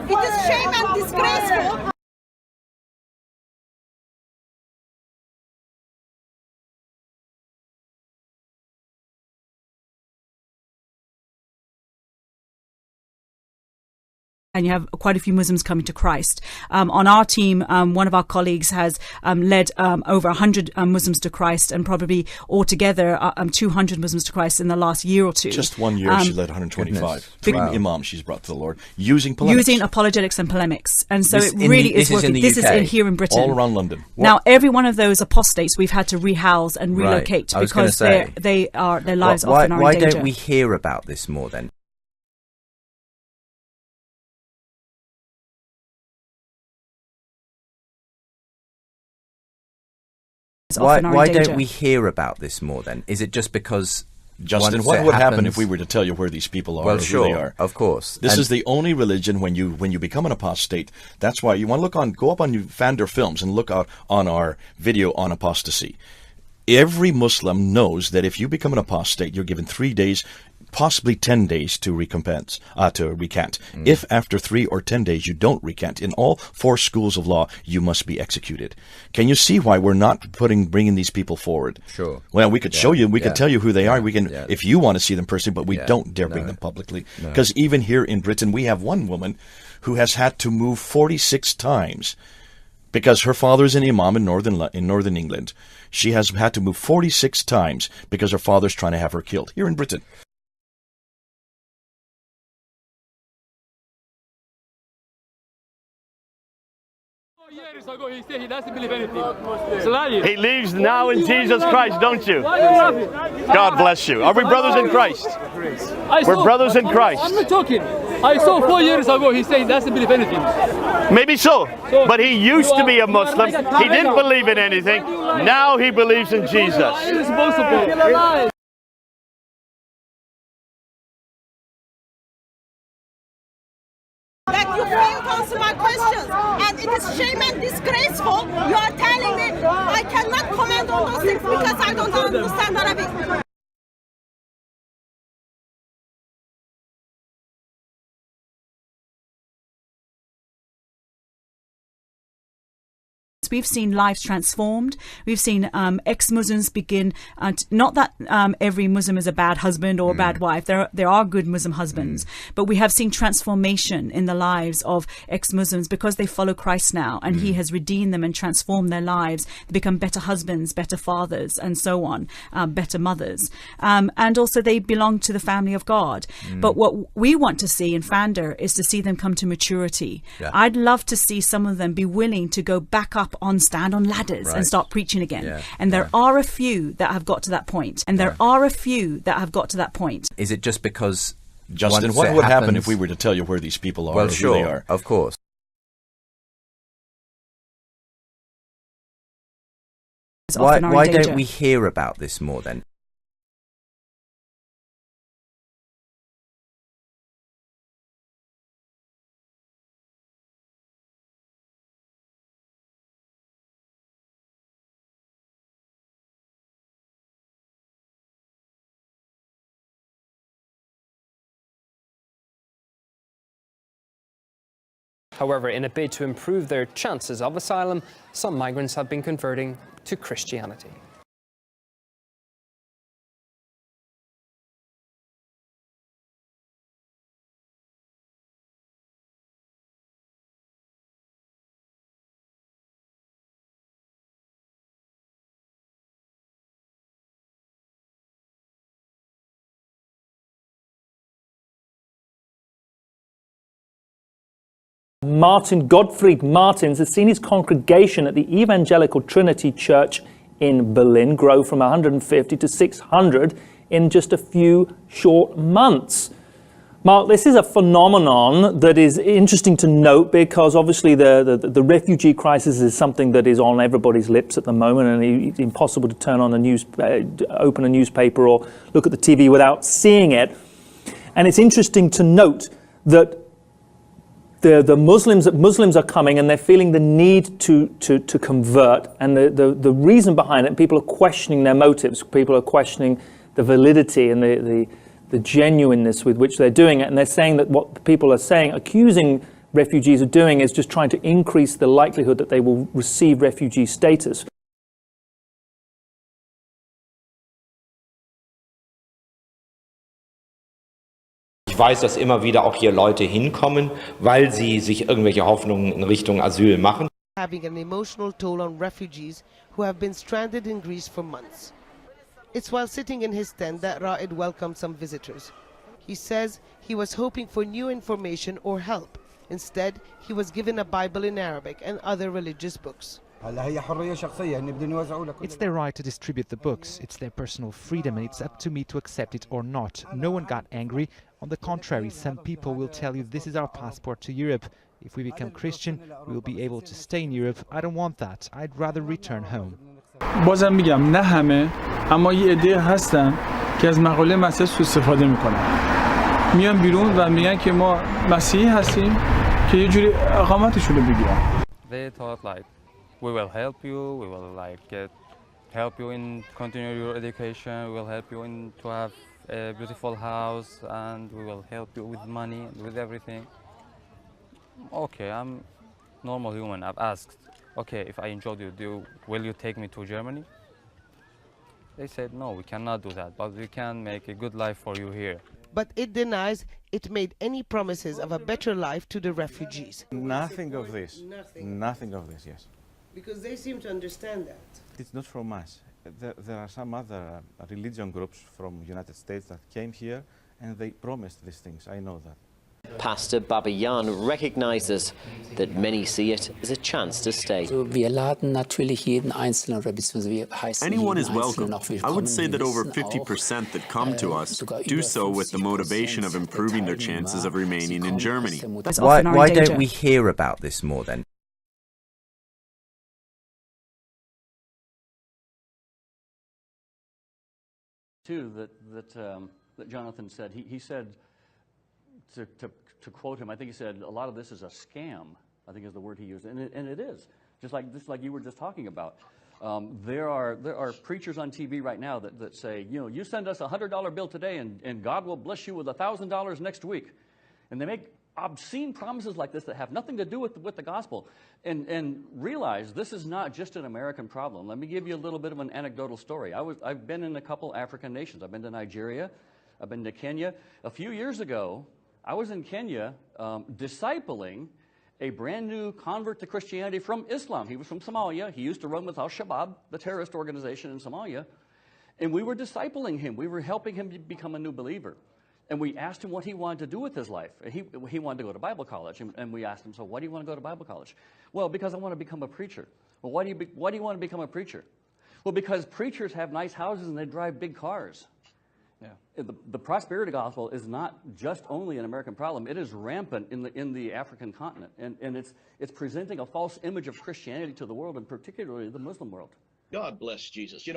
It is shame and disgraceful. And you have quite a few Muslims coming to Christ. On our team, one of our colleagues has led over 100 Muslims to Christ, and probably altogether 200 Muslims to Christ in the last year or two. Just 1 year, she led 125. Three imams she's brought to the Lord using polemics. Using apologetics and polemics. And so it really is working. This is here in Britain. All around London. Now, every one of those apostates we've had to rehouse and relocate because their lives often are in danger. Why don't we hear about this more then? Why don't we hear about this more then? Is it just because... Justin, what would happen if we were to tell you where these people are or who they are? Of course. This is the only religion when you become an apostate. That's why you want to go up on Pfander Films and look out on our video on apostasy. Every Muslim knows that if you become an apostate, you're given 3 days, possibly 10 days to recant. If after 3 or 10 days you don't recant, in all 4 schools of law, you must be executed. Can you see why we're not bringing these people forward? Sure. Well, we could show you. We could tell you who they are. We can, if you want to see them personally, but we don't dare bring them publicly. Because even here in Britain, we have one woman who has had to move 46 times because her father is an imam in northern England. She has had to move 46 times because her father's trying to have her killed here in Britain. Years ago, he said he doesn't believe anything. It's a lie. He believes now in Jesus Christ, don't you? God bless you. Are we brothers in Christ? We're brothers in Christ. I'm not talking. I saw 4 years ago, he said he doesn't believe anything. Maybe so, but he used to be a Muslim. He didn't believe in anything. Now he believes in Jesus. Irresponsible. That you failed to answer my questions, and it is shame and disgraceful. You are telling me I cannot comment on those things because I don't understand Arabic. We've seen lives transformed. We've seen ex-Muslims begin. Not that every Muslim is a bad husband or a bad wife. There are good Muslim husbands, but we have seen transformation in the lives of ex-Muslims because they follow Christ now, and He has redeemed them and transformed their lives. They become better husbands, better fathers, and so on, better mothers, and also they belong to the family of God. But what we want to see in Pfander is to see them come to maturity. I'd love to see some of them be willing to go back up stand on ladders and start preaching again. And there are a few that have got to that point. Is it just because... Justin, what would happen if we were to tell you where these people are or who they are? Of course. Why don't we hear about this more then? However, in a bid to improve their chances of asylum, some migrants have been converting to Christianity. Martin Gottfried Martins has seen his congregation at the Evangelical Trinity Church in Berlin grow from 150 to 600 in just a few short months. Mark, this is a phenomenon that is interesting to note because obviously the refugee crisis is something that is on everybody's lips at the moment, and it's impossible to turn on open a newspaper or look at the TV without seeing it. And it's interesting to note that the Muslims are coming and they're feeling the need to convert, and the reason behind it, people are questioning their motives, people are questioning the validity and the genuineness with which they're doing it, and they're saying that what people are saying, accusing refugees are doing is just trying to increase the likelihood that they will receive refugee status. Ich weiß, dass immer wieder auch hier Leute hinkommen, weil sie sich irgendwelche Hoffnungen in Richtung Asyl machen. Having an emotional toll on refugees who have been stranded in Greece for months. It's while sitting in his tent that Raed welcomed some visitors. He says he was hoping for new information or help. Instead, he was given a Bible in Arabic and other religious books. It's their right to distribute the books. It's their personal freedom, and it's up to me to accept it or not. No one got angry. On the contrary, some people will tell you this is our passport to Europe. If we become Christian, we will be able to stay in Europe. I don't want that. I'd rather return home. بازم میگم نه همه اما یه عده هستن که از مقاله مسیح سوء استفاده میکنن. میان بیرون و میگن که ما مسیحی هستیم که یه جوری اقامتشون رو بگیرن. They thought like we will help you, we will like help you in continue your education, we will help you in to have a beautiful house, and we will help you with money and with everything. Okay, I'm normal human. I've asked, okay, if I enjoyed you, will you take me to Germany? They said, no, we cannot do that, but we can make a good life for you here. But it denies it made any promises of a better life to the refugees. Nothing of this. Nothing of this, yes. Because they seem to understand that. It's not from us. There are some other religion groups from the United States that came here and they promised these things. I know that. Pastor Babayan recognizes that many see it as a chance to stay. Anyone is welcome. I would say that over 50% that come to us do so with the motivation of improving their chances of remaining in Germany. Why don't we hear about this more then? That Jonathan said. He said, to quote him, I think he said, a lot of this is a scam, I think is the word he used, and it is, just like you were just talking about. There are preachers on TV right now that say, you know, you send us a $100 bill today and God will bless you with $1,000 next week. And they make obscene promises like this that have nothing to do with the gospel. And realize this is not just an American problem. Let me give you a little bit of an anecdotal story. I've been in a couple African nations. I've been to Nigeria. I've been to Kenya. A few years ago, I was in Kenya discipling a brand new convert to Christianity from Islam. He was from Somalia. He used to run with Al-Shabaab, the terrorist organization in Somalia. And we were discipling him. We were helping him to become a new believer. And we asked him what he wanted to do with his life. He wanted to go to Bible college. And we asked him, so why do you want to go to Bible college? Well, because I want to become a preacher. Well, why do you want to become a preacher? Well, because preachers have nice houses and they drive big cars. Yeah. The prosperity gospel is not just only an American problem. It is rampant in the African continent. And it's presenting a false image of Christianity to the world, and particularly the Muslim world. God bless Jesus. You know,